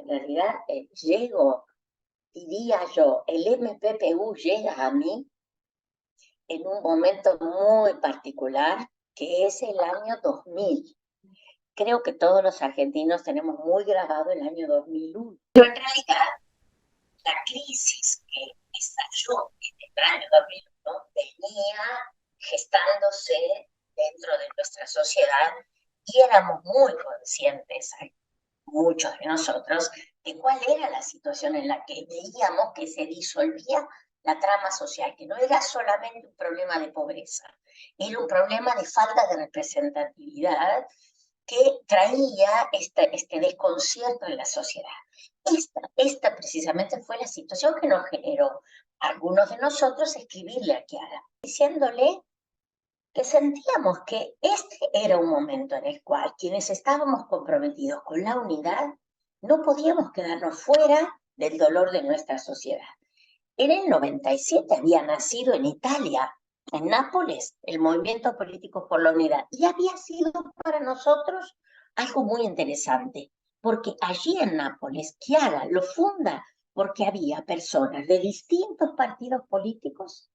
en realidad diría yo, el MPPU llega a mí en un momento muy particular, que es el año 2000. Creo que todos los argentinos tenemos muy grabado el año 2001. Pero en realidad, la crisis que estalló en el año 2001 venía gestándose dentro de nuestra sociedad y éramos muy conscientes, muchos de nosotros, de cuál era la situación en la que veíamos que se disolvía la trama social, que no era solamente un problema de pobreza, era un problema de falta de representatividad que traía este desconcierto en la sociedad. Esta precisamente fue la situación que nos generó a algunos de nosotros escribirle a Chiara, diciéndole que sentíamos que este era un momento en el cual quienes estábamos comprometidos con la unidad no podíamos quedarnos fuera del dolor de nuestra sociedad. En el 97 había nacido en Italia, en Nápoles, el Movimiento Político por la Unidad, y había sido para nosotros algo muy interesante, porque allí en Nápoles, Chiara lo funda porque había personas de distintos partidos políticos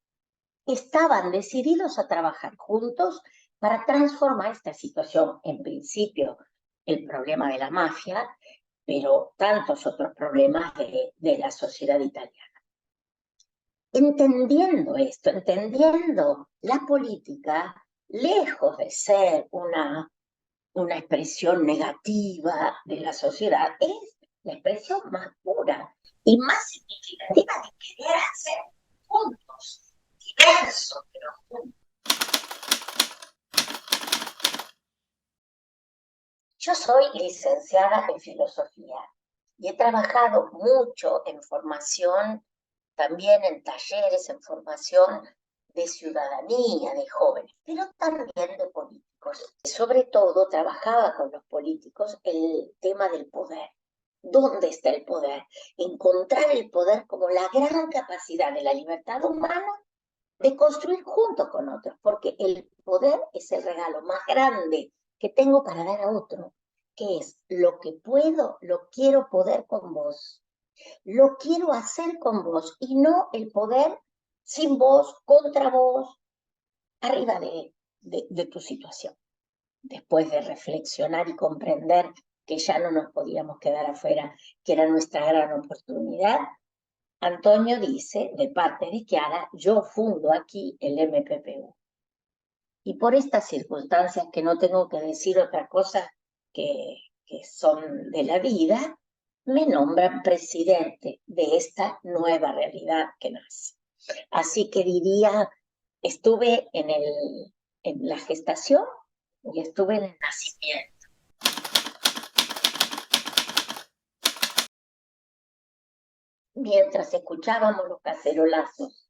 que estaban decididos a trabajar juntos para transformar esta situación. En principio, el problema de la mafia, pero tantos otros problemas de la sociedad italiana. Entendiendo esto, entendiendo la política, lejos de ser una expresión negativa de la sociedad, es la expresión más pura y más significativa de querer hacer juntos, diversos, pero juntos. Yo soy licenciada en filosofía y he trabajado mucho en formación, también en talleres, en formación de ciudadanía, de jóvenes, pero también de políticos. Sobre todo trabajaba con los políticos el tema del poder. ¿Dónde está el poder? Encontrar el poder como la gran capacidad de la libertad humana de construir junto con otros, porque el poder es el regalo más grande que tengo para dar a otro, que es lo que puedo, lo quiero poder con vos, lo quiero hacer con vos, y no el poder sin vos, contra vos, arriba de tu situación. Después de reflexionar y comprender que ya no nos podíamos quedar afuera, que era nuestra gran oportunidad, Antonio dice, de parte de Chiara, yo fundo aquí el MPPU. Y por estas circunstancias, que no tengo que decir otra cosa que son de la vida, me nombran presidente de esta nueva realidad que nace. Así que diría, estuve en la gestación y estuve en el nacimiento. Mientras escuchábamos los cacerolazos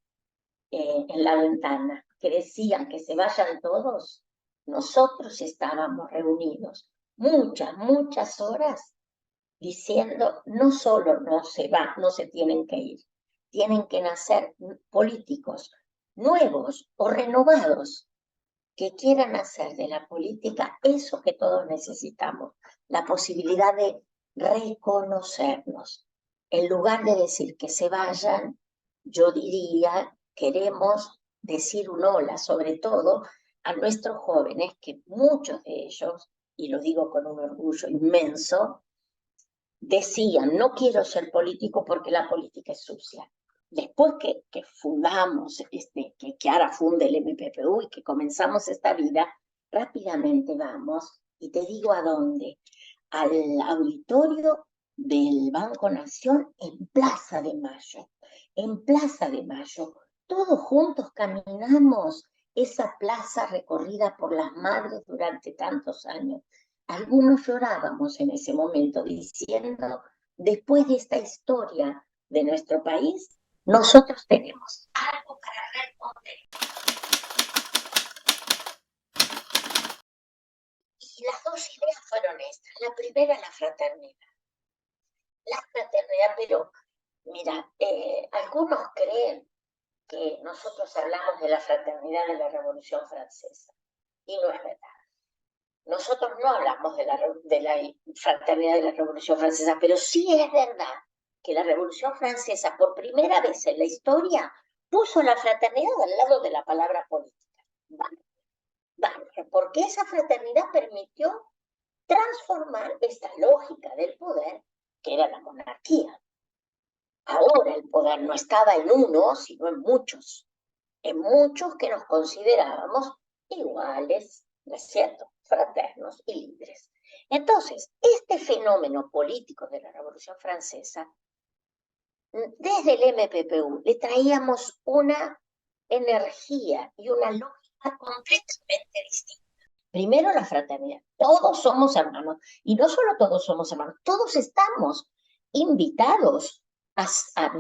en la ventana, que decían que se vayan todos, nosotros estábamos reunidos muchas horas diciendo, no solo no se va, no se tienen que ir, tienen que nacer políticos nuevos o renovados que quieran hacer de la política eso que todos necesitamos, la posibilidad de reconocernos. En lugar de decir que se vayan, yo diría, queremos decir un hola, sobre todo a nuestros jóvenes, que muchos de ellos, y lo digo con un orgullo inmenso, decían, no quiero ser político porque la política es sucia. Después que fundamos, que Chiara funde el MPPU y que comenzamos esta vida, rápidamente vamos, y te digo a dónde, al auditorio del Banco Nación en Plaza de Mayo. En Plaza de Mayo, todos juntos caminamos esa plaza recorrida por las madres durante tantos años. Algunos llorábamos en ese momento diciendo, después de esta historia de nuestro país, nosotros tenemos algo para responder. Y las dos ideas fueron estas. La primera, la fraternidad. La fraternidad, pero mira, algunos creen que nosotros hablamos de la fraternidad de la Revolución Francesa, y no es verdad. Nosotros no hablamos de la fraternidad de la Revolución Francesa, pero sí es verdad que la Revolución Francesa, por primera vez en la historia, puso la fraternidad al lado de la palabra política. Vale, porque esa fraternidad permitió transformar esta lógica del poder, que era la monarquía. Ahora el poder no estaba en uno, sino en muchos que nos considerábamos iguales, ¿no es cierto?, fraternos y libres. Entonces, este fenómeno político de la Revolución Francesa, desde el MPPU le traíamos una energía y una lógica completamente distinta. Primero, la fraternidad. Todos somos hermanos. Y no solo todos somos hermanos, todos estamos invitados a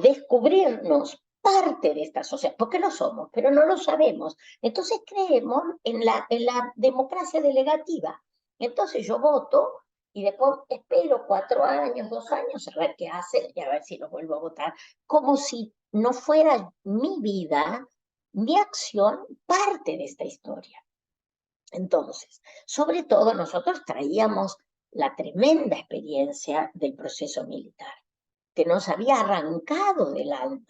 descubrirnos parte de esta sociedad, porque lo somos, pero no lo sabemos. Entonces creemos en la democracia delegativa. Entonces yo voto y después espero 4 años, 2 años, a ver qué hacen y a ver si lo vuelvo a votar, como si no fuera mi vida, mi acción, parte de esta historia. Entonces, sobre todo nosotros traíamos la tremenda experiencia del proceso militar, que nos había arrancado del alma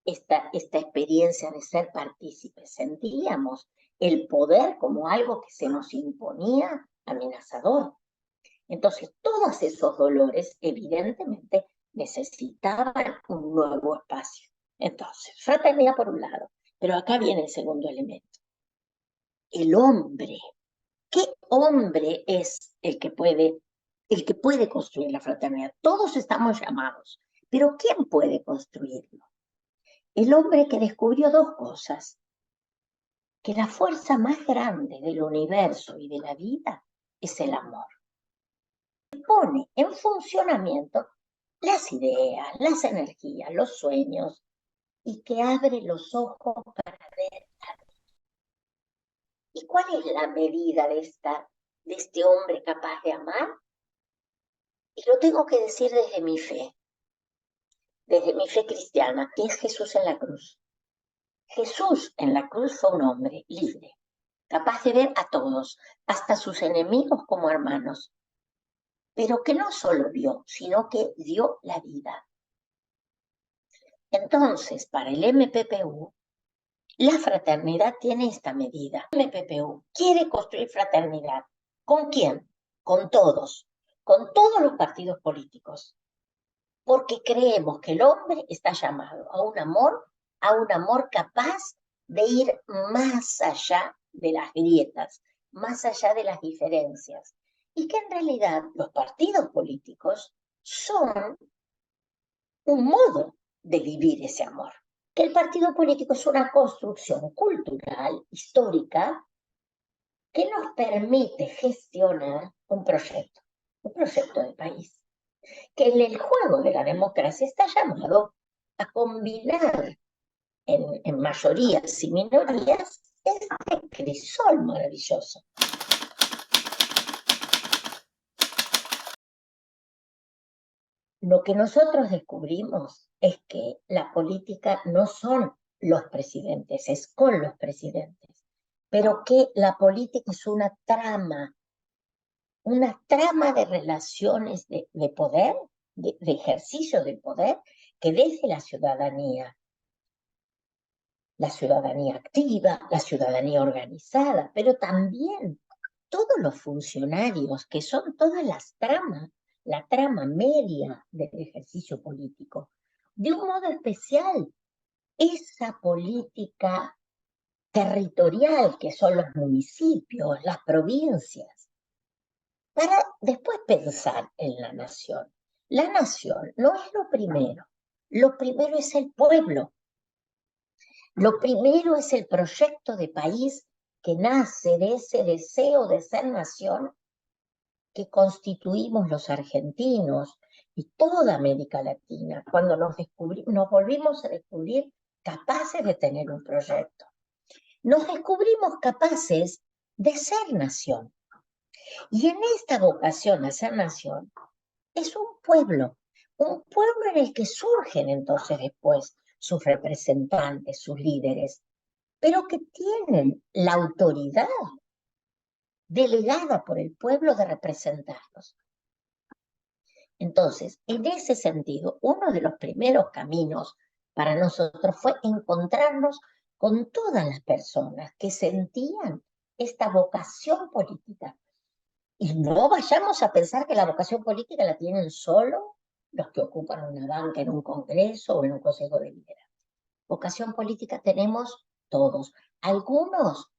esta experiencia de ser partícipes. Sentíamos el poder como algo que se nos imponía amenazador. Entonces, todos esos dolores, evidentemente, necesitaban un nuevo espacio. Entonces, fraternidad por un lado, pero acá viene el segundo elemento. El hombre. ¿Qué hombre es el que puede construir la fraternidad? Todos estamos llamados, pero ¿quién puede construirlo? El hombre que descubrió dos cosas: que la fuerza más grande del universo y de la vida es el amor. Pone en funcionamiento las ideas, las energías, los sueños, y que abre los ojos para ver. ¿Y cuál es la medida de este hombre capaz de amar? Y lo tengo que decir desde mi fe cristiana, que es Jesús en la cruz. Jesús en la cruz fue un hombre libre, capaz de ver a todos, hasta sus enemigos como hermanos, pero que no solo vio, sino que dio la vida. Entonces, para el MPPU, la fraternidad tiene esta medida. El MPPU quiere construir fraternidad. ¿Con quién? Con todos los partidos políticos, porque creemos que el hombre está llamado a un amor capaz de ir más allá de las grietas, más allá de las diferencias, y que en realidad los partidos políticos son un modo de vivir ese amor. Que el partido político es una construcción cultural, histórica, que nos permite gestionar un proyecto de país, que en el juego de la democracia está llamado a combinar en mayorías y minorías este crisol maravilloso. Lo que nosotros descubrimos es que la política no son los presidentes, es con los presidentes, pero que la política es una trama de relaciones de poder, de ejercicio del poder, que desde la ciudadanía activa, la ciudadanía organizada, pero también todos los funcionarios, que son todas las tramas, la trama media del ejercicio político. De un modo especial, esa política territorial que son los municipios, las provincias, para después pensar en la nación. La nación no es lo primero es el pueblo. Lo primero es el proyecto de país que nace de ese deseo de ser nación que constituimos los argentinos y toda América Latina, cuando nos volvimos a descubrir capaces de tener un proyecto. Nos descubrimos capaces de ser nación. Y en esta vocación a ser nación es un pueblo en el que surgen entonces después sus representantes, sus líderes, pero que tienen la autoridad delegada por el pueblo de representarlos. Entonces, en ese sentido, uno de los primeros caminos para nosotros fue encontrarnos con todas las personas que sentían esta vocación política. Y no vayamos a pensar que la vocación política la tienen solo los que ocupan una banca en un congreso o en un consejo de liderazgo. Vocación política tenemos todos. Algunos,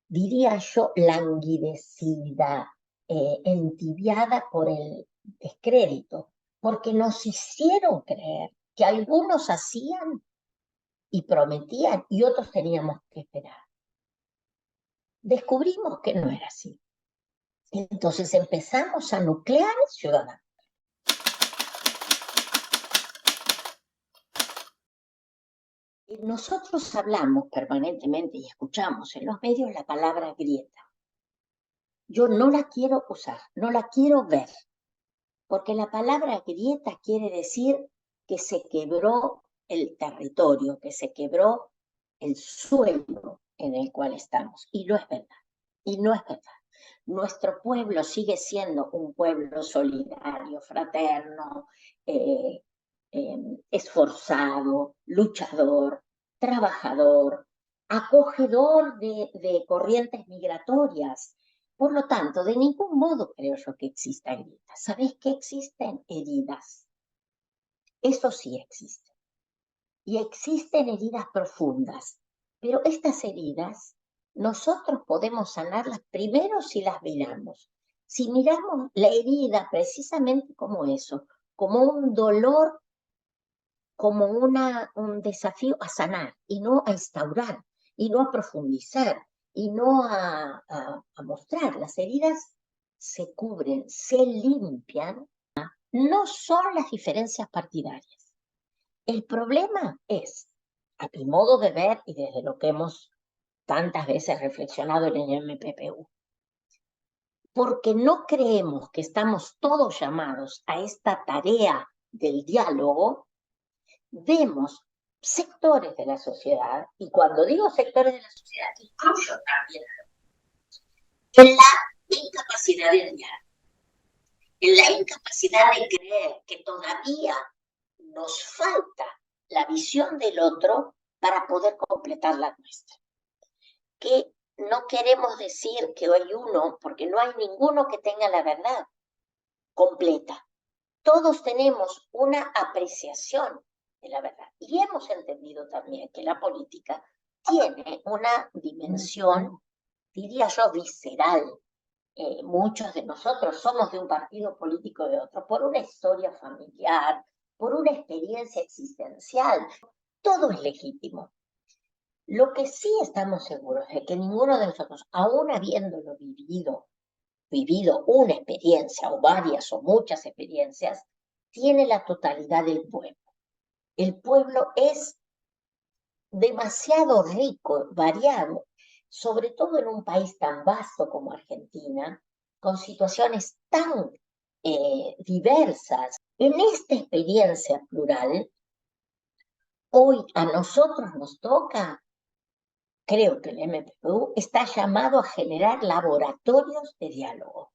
diría yo, languidecida, entibiada por el descrédito, porque nos hicieron creer que algunos hacían y prometían y otros teníamos que esperar. Descubrimos que no era así. Entonces empezamos a nuclear ciudadanos. Nosotros hablamos permanentemente y escuchamos en los medios la palabra grieta. Yo no la quiero usar, no la quiero ver, porque la palabra grieta quiere decir que se quebró el territorio, que se quebró el suelo en el cual estamos. Y no es verdad, y no es verdad. Nuestro pueblo sigue siendo un pueblo solidario, fraterno, esforzado, luchador, trabajador, acogedor de corrientes migratorias. Por lo tanto, de ningún modo creo yo que existan grietas. ¿Sabéis que existen heridas? Eso sí existe. Y existen heridas profundas. Pero estas heridas nosotros podemos sanarlas primero si las miramos. Si miramos la herida precisamente como eso, como un dolor, como un desafío a sanar y no a instaurar y no a profundizar y no a mostrar. Las heridas se cubren, se limpian, no son las diferencias partidarias. El problema es, a mi modo de ver y desde lo que hemos tantas veces reflexionado en el MPPU, porque no creemos que estamos todos llamados a esta tarea del diálogo, vemos sectores de la sociedad, y cuando digo sectores de la sociedad, incluyo también en la incapacidad de diálogo, en la incapacidad de creer que todavía nos falta la visión del otro para poder completar la nuestra. Que no queremos decir que hay uno, porque no hay ninguno que tenga la verdad completa. Todos tenemos una apreciación de la verdad. Y hemos entendido también que la política tiene una dimensión, diría yo, visceral. Muchos de nosotros somos de un partido político o de otro, por una historia familiar, por una experiencia existencial. Todo es legítimo. Lo que sí estamos seguros es que ninguno de nosotros, aún habiéndolo vivido una experiencia o varias o muchas experiencias, tiene la totalidad del pueblo. El pueblo es demasiado rico, variado, sobre todo en un país tan vasto como Argentina, con situaciones tan diversas. En esta experiencia plural, hoy a nosotros nos toca, creo que el MPPU está llamado a generar laboratorios de diálogo.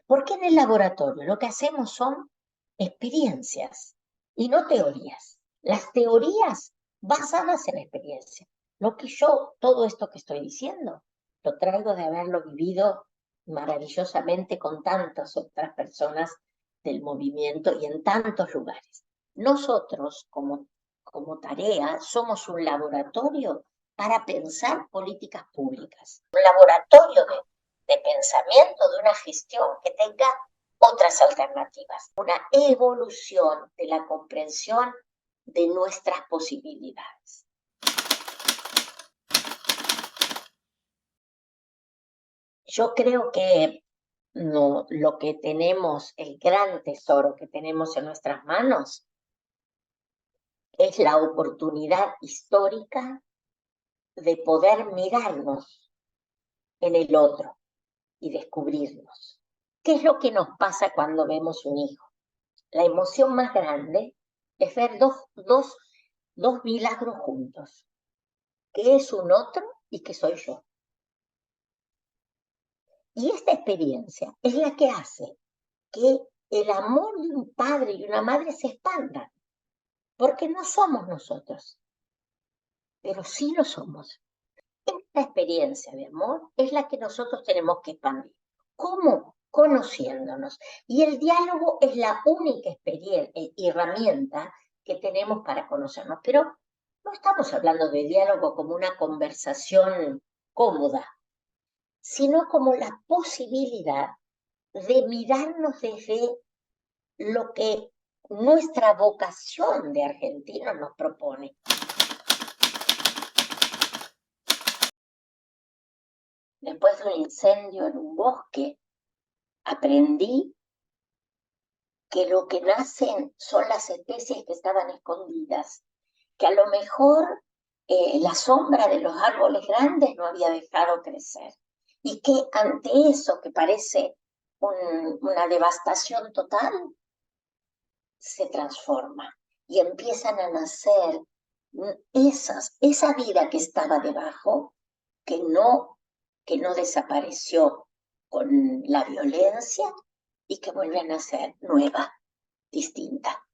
Porque en el laboratorio lo que hacemos son experiencias y no teorías. Las teorías basadas en experiencia. Todo esto que estoy diciendo, lo traigo de haberlo vivido maravillosamente con tantas otras personas del movimiento y en tantos lugares. Nosotros, como tarea, somos un laboratorio para pensar políticas públicas. Un laboratorio de pensamiento, de una gestión que tenga otras alternativas. Una evolución de la comprensión de nuestras posibilidades. Yo creo que lo que tenemos, el gran tesoro que tenemos en nuestras manos, es la oportunidad histórica de poder mirarnos en el otro y descubrirnos. ¿Qué es lo que nos pasa cuando vemos un hijo? La emoción más grande es ver dos milagros juntos, que es un otro y que soy yo. Y esta experiencia es la que hace que el amor de un padre y una madre se expanda, porque no somos nosotros, pero sí lo somos. Esta experiencia de amor es la que nosotros tenemos que expandir. ¿Cómo? Conociéndonos. Y el diálogo es la única herramienta que tenemos para conocernos. Pero no estamos hablando de diálogo como una conversación cómoda, sino como la posibilidad de mirarnos desde lo que nuestra vocación de argentino nos propone. Después de un incendio en un bosque, aprendí que lo que nacen son las especies que estaban escondidas, que a lo mejor la sombra de los árboles grandes no había dejado crecer, y que ante eso que parece una devastación total, se transforma y empiezan a nacer esa vida que estaba debajo, que no desapareció con la violencia y que vuelve a nacer nueva, distinta.